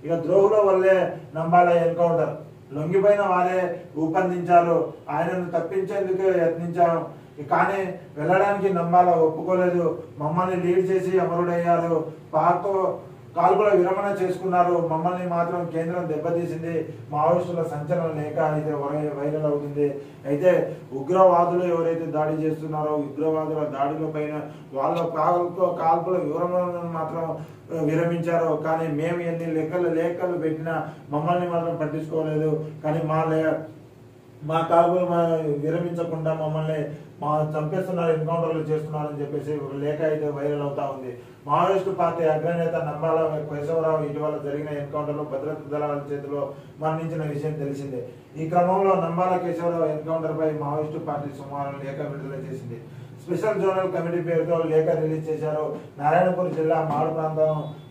ఇక ద్రోహుల వల్లే నంబాల ఎన్కౌంటర్, లొంగిపోయిన వారే రూపొందించారు, ఆయనను తప్పించేందుకు యత్నించాం కానీ వెళ్ళడానికి నంబాల ఒప్పుకోలేదు, మమ్మల్ని లీడ్ చేసి అమరుడయ్యారు, పాక్తో కాల్పుల విరమణ చేసుకున్నారు, మమ్మల్ని మాత్రం కేంద్రం దెబ్బతీసింది, మావోయిస్టుల సంచలన లేఖ అయితే వైరల్ అవుతుంది. అయితే ఉగ్రవాదులు ఎవరైతే దాడి చేస్తున్నారో ఉగ్రవాదుల దాడుల పైన వాళ్ళ కాల్పుల వివరణను మాత్రం విరమించారు, కానీ మేము ఎన్ని లేఖలు పెట్టినా మమ్మల్ని మాత్రం పట్టించుకోలేదు, కానీ మా కాల్పులు విరమించకుండా మమ్మల్ని చంపేస్తున్నారు, ఎన్కౌంటర్లు చేస్తున్నారని చెప్పేసి ఒక లేఖ అయితే వైరల్ అవుతా ఉంది. మావోయిస్టు పార్టీ అగ్రనేత నంబాల కేశవరావు ఇటీవల జరిగిన ఎన్కౌంటర్లో భద్రతా దళాల చేతిలో మరణించిన విషయం తెలిసిందే. ఈ క్రమంలో నంబాల కేశవరావు ఎన్కౌంటర్ పై మావోయిస్టు పార్టీ సోమవారం లేఖ విడుదల చేసింది. స్పెషల్ జోనల్ కమిటీ పేరుతో లేఖ రిలీజ్ చేశారు. నారాయణపూర్ జిల్లా మాడు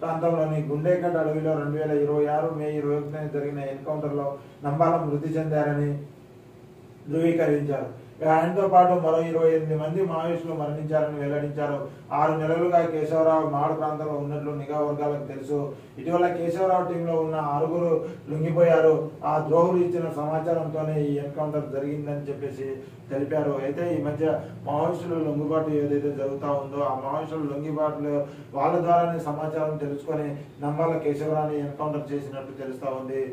ప్రాంతంలోని గుండేగడ్ అడవిలో 2026 మే 21 జరిగిన ఎన్కౌంటర్లో నంబాల మృతి చెందారని ధృవీకరించారు. ఆయనతో పాటు మరో 28 మంది మావోయిస్టులు మరణించారని వెల్లడించారు. 6 నెలలుగా కేశవరావు మాడు ప్రాంతంలో ఉన్నట్లు నిఘా వర్గాలకు తెలుసు. ఇటీవల కేశవరావు టీంలో ఉన్న 6 లొంగిపోయారు. ఆ ద్రోహులు ఇచ్చిన సమాచారంతోనే ఈ ఎన్కౌంటర్ జరిగిందని చెప్పేసి తెలిపారు. అయితే ఈ మధ్య మావోయిస్టులు లొంగుబాటు ఏదైతే జరుగుతూ ఉందో ఆ మావోయిస్టుల లొంగిబాటులో వాళ్ళ ద్వారానే సమాచారం తెలుసుకొని నంబాల కేశవరావుని ఎన్కౌంటర్ చేసినట్టు తెలుస్తా ఉంది.